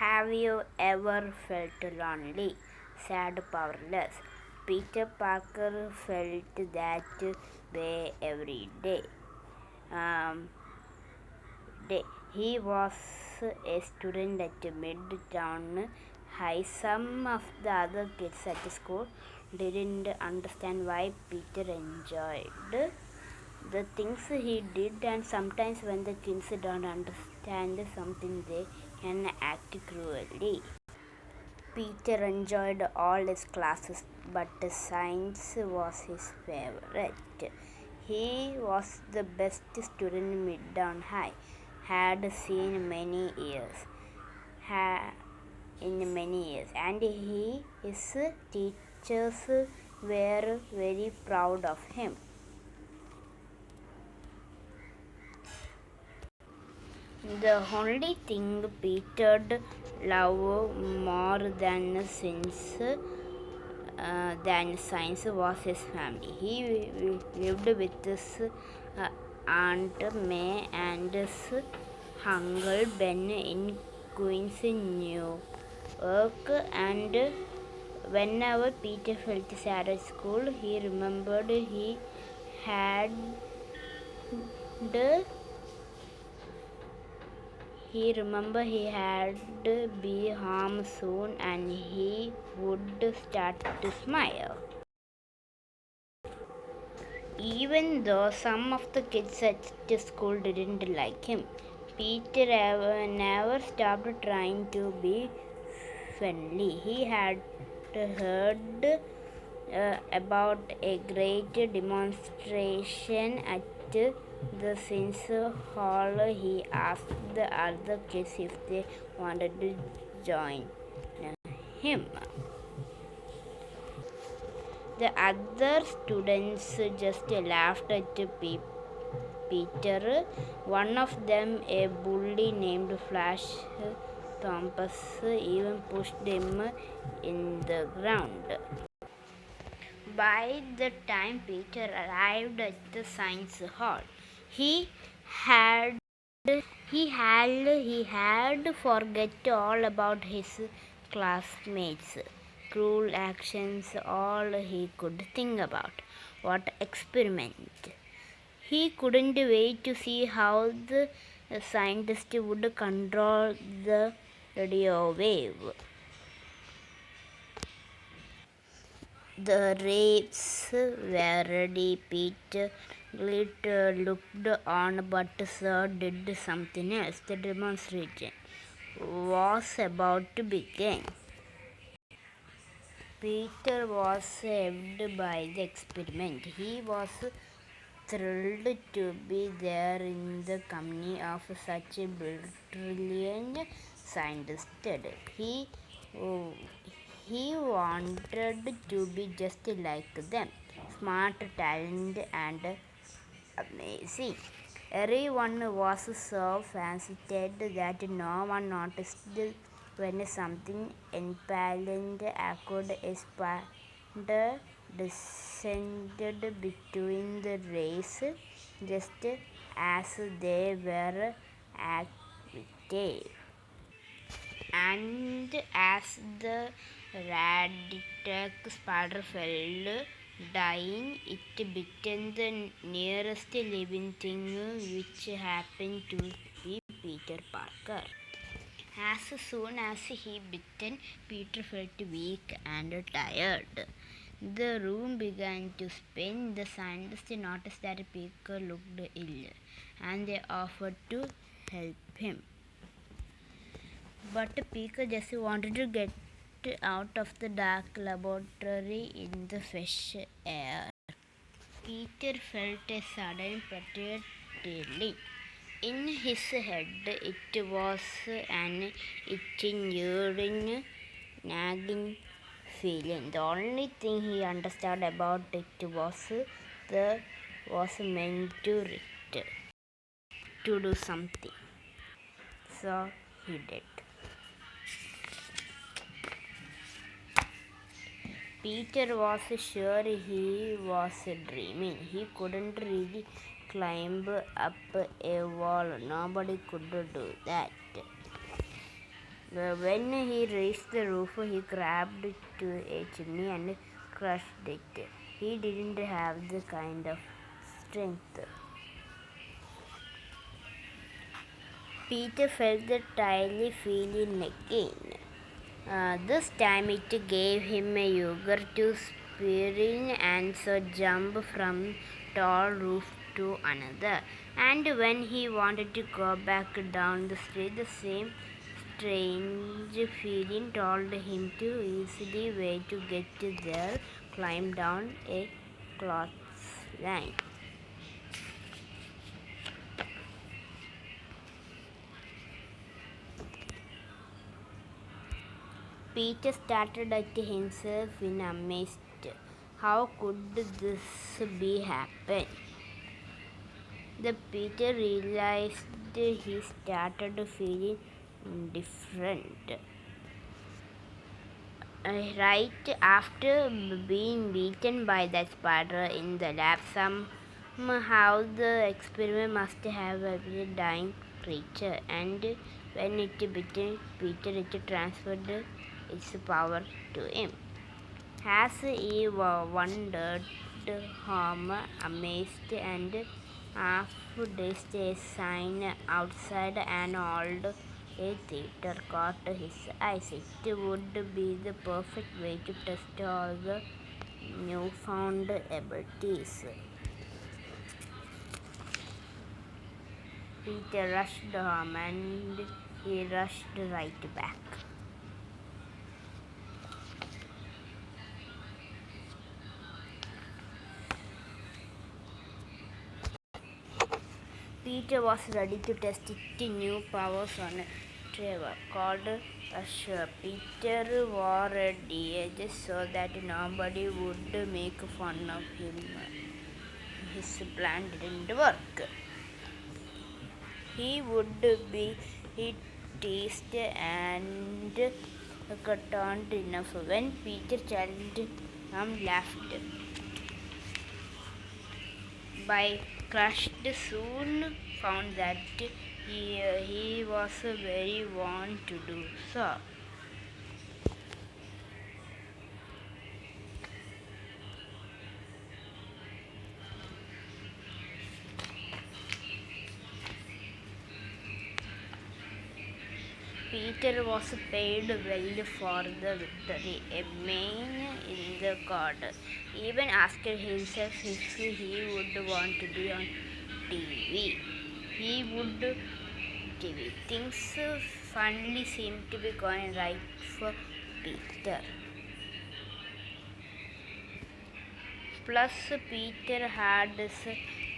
Have you ever felt lonely, sad, powerless? Peter Parker felt that way every day. Um, He was a student at Midtown High. Some of the other kids at the school didn't understand why Peter enjoyed the things he did, and sometimes when the kids don't understand something, they can act cruelly. Peter enjoyed all his classes, but science was his favorite. He was the best student Midtown High had seen in many years, and his teachers were very proud of him. The only thing Peter loved more than science was his family. He lived with his Aunt May and his Uncle Ben in Queens, New York, and whenever Peter felt sad at school, had he remembered he had be home soon, and he would start to smile. Even though some of the kids at the school didn't like him, Peter never stopped trying to be friendly. He had heard about a great demonstration at the science hall. He asked the other kids if they wanted to join him. The other students just laughed at Peter. One of them, a bully named Flash Thomas, even pushed him in the ground. By the time Peter arrived at the science hall, he had he had forget all about his classmates' cruel actions. All he could think about what experiment. He couldn't wait to see how the scientist would control the radio wave. The rapes were ready. Peter looked on, but Sir did something else. The demonstration was about to begin. Peter was saved by the experiment. He was thrilled to be there in the company of such a brilliant scientist. He he wanted to be just like them, smart, talented, and amazing. Everyone was so fascinated that no one noticed when something impaled occurred. A spider descended between the rays just as they were active. And as the radioactive spider fell, dying, it bitten the nearest living thing, which happened to be Peter Parker. As soon as he bitten, Peter felt weak and tired. The room began to spin. The scientists noticed that Peter looked ill, and they offered to help him. But Peter just wanted to get out of the dark laboratory in the fresh air. Peter felt a sudden tingling in his head. It was an itching, nagging feeling. The only thing he understood about it was meant to do something. So he did. Peter was sure he was dreaming. He couldn't really climb up a wall. Nobody could do that. When he reached the roof, he grabbed to a chimney and crushed it. He didn't have the kind of strength. Peter felt the tiny feeling again. This time it gave him a eager to spring and so jump from tall roof to another. And when he wanted to go back down the street, the same strange feeling told him to easily way to get there, climb down a clothesline. Peter stared at himself in amazement. How could this be happen? The Peter realized he started feeling different. Right after being beaten by that spider in the lab, somehow the experiment must have a dying creature, and when it bit Peter, it transferred its power to him. As he wandered home, amazed and half-dazed, a sign outside an old theater caught his eyes. It would be the perfect way to test all the newfound abilities. Peter rushed home and he rushed right back. Peter was ready to test its new powers on Trevor, called Usher. Peter wore a edges so that nobody would make fun of him. His plan didn't work. He would be teased and turned enough when Peter challenged him laughed. By crushed soon found that he was very want to do so. Peter was paid well for the victory, a man in the god. Even asked himself if he would want to be on TV. He would TV. Things finally seemed to be going right for Peter. Plus, Peter had his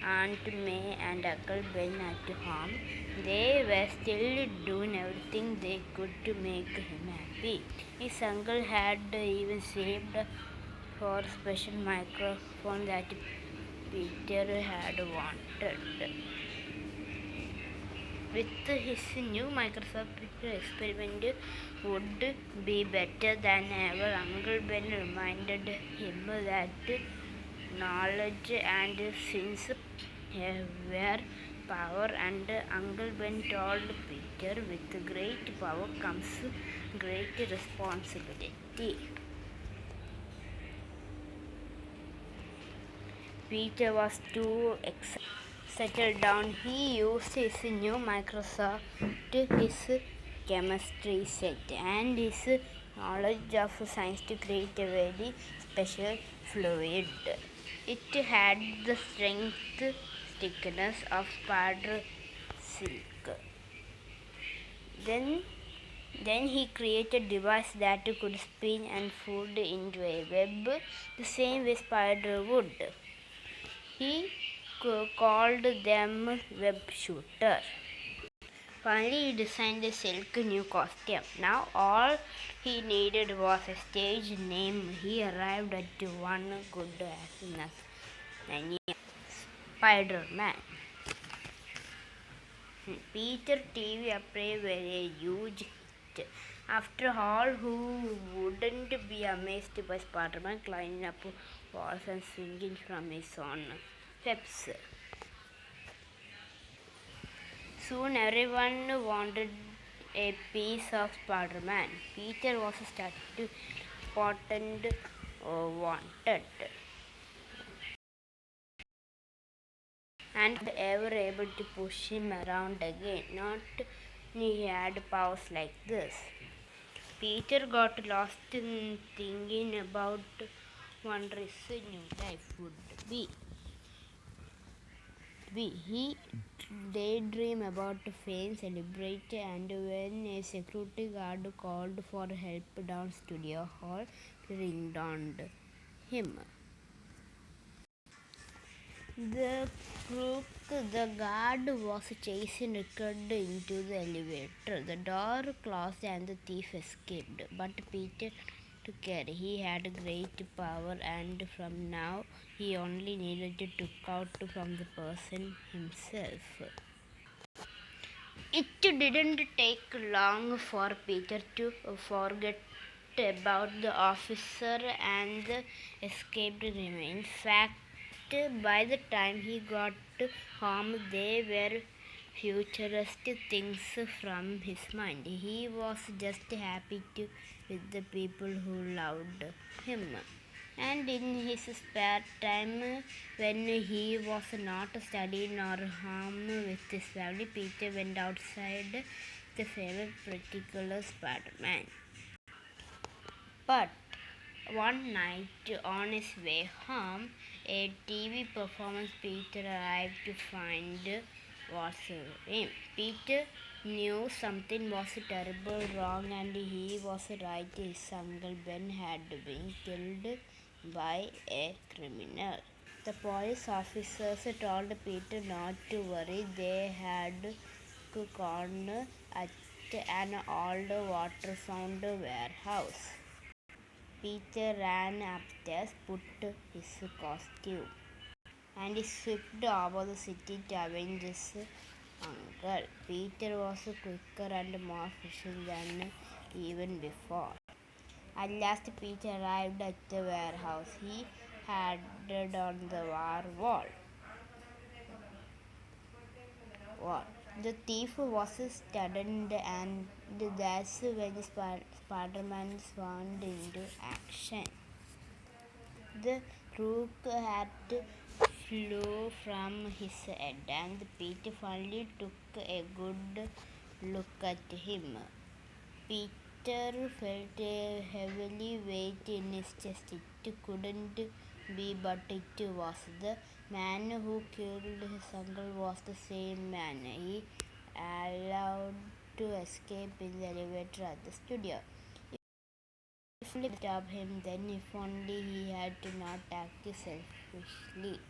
Aunt May and Uncle Ben at home. They were still doing everything they could to make him happy. His uncle had even saved for a special microphone that Peter had wanted. With his new Microsoft experiment would be better than ever. Uncle Ben reminded him that knowledge and sense were power, and Uncle Ben told Peter, with great power comes great responsibility. Peter was too settled down. He used his new Microsoft, his chemistry set, and his knowledge of science to create a very special fluid. It had the strength, thickness of spider silk. Then he created a device that could spin and fold into a web the same way spider would. He called them web shooter. Finally, he designed a silk new costume. Now all he needed was a stage name. He arrived at one good as soon as Spider-Man. Peter TV appeared a huge hit. After all, who wouldn't be amazed by Spider-Man climbing up walls and swinging from his own webs? Soon everyone wanted a piece of Spider-Man. Peter was stuck, important, wanted, and ever able to push him around again. Not he had powers like this. Peter got lost in thinking about what his new life would be. He daydream about fame, celebrate, and when a security guard called for help down studio hall, he ringed on him. The crook, the guard, was chasing Rickard into the elevator. The door closed and the thief escaped. But Peter took care. He had great power, and from now he only needed to look out from the person himself. It didn't take long for Peter to forget about the officer and the escaped remains. In fact, by the time he got home, they were futuristic things from his mind. He was just happy with the people who loved him. And in his spare time, when he was not studying or home with his family, Peter went outside the favorite particular Spider-Man. But one night on his way home, a TV performance Peter arrived to find was him. Peter knew something was terribly wrong, and he was right. His uncle Ben had been killed by a criminal. The police officers told Peter not to worry. They had gone at an old waterfront warehouse. Peter ran upstairs, put his costume, and he swept over the city to avenge his uncle. Peter was quicker and more efficient than even before. At last, Peter arrived at the warehouse. He had on the wall. The thief was stunned, and that's when Spider-Man spawned into action. The rook had flew from his head, and Peter finally took a good look at him. Peter felt a heavy weight in his chest. It couldn't be, but it was. The man who killed his uncle was the same man he allowed to escape in the elevator at the studio. If only stop him, then if only he had to not act selfishly.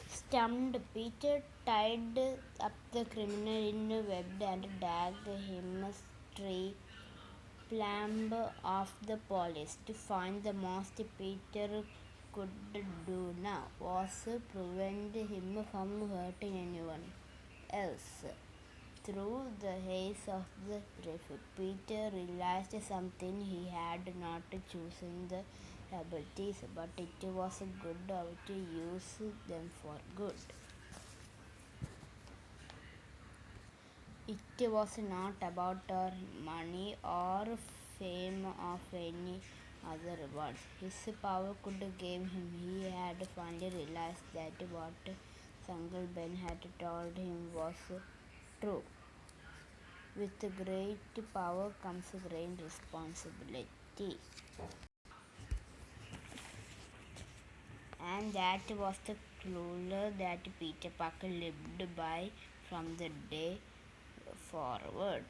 Stunned, Peter tied up the criminal in a web and dragged him straight plumb off the police. To find the most Peter could do now was prevent him from hurting anyone else. Through the haze of the traffic, Peter realized something. He had not chosen the abilities, but it was good how to use them for good. It was not about money or fame of any other rewards. His power could give him. He had finally realized that what Uncle Ben had told him was true. With great power comes great responsibility. And that was the clue that Peter Parker lived by from the day forward.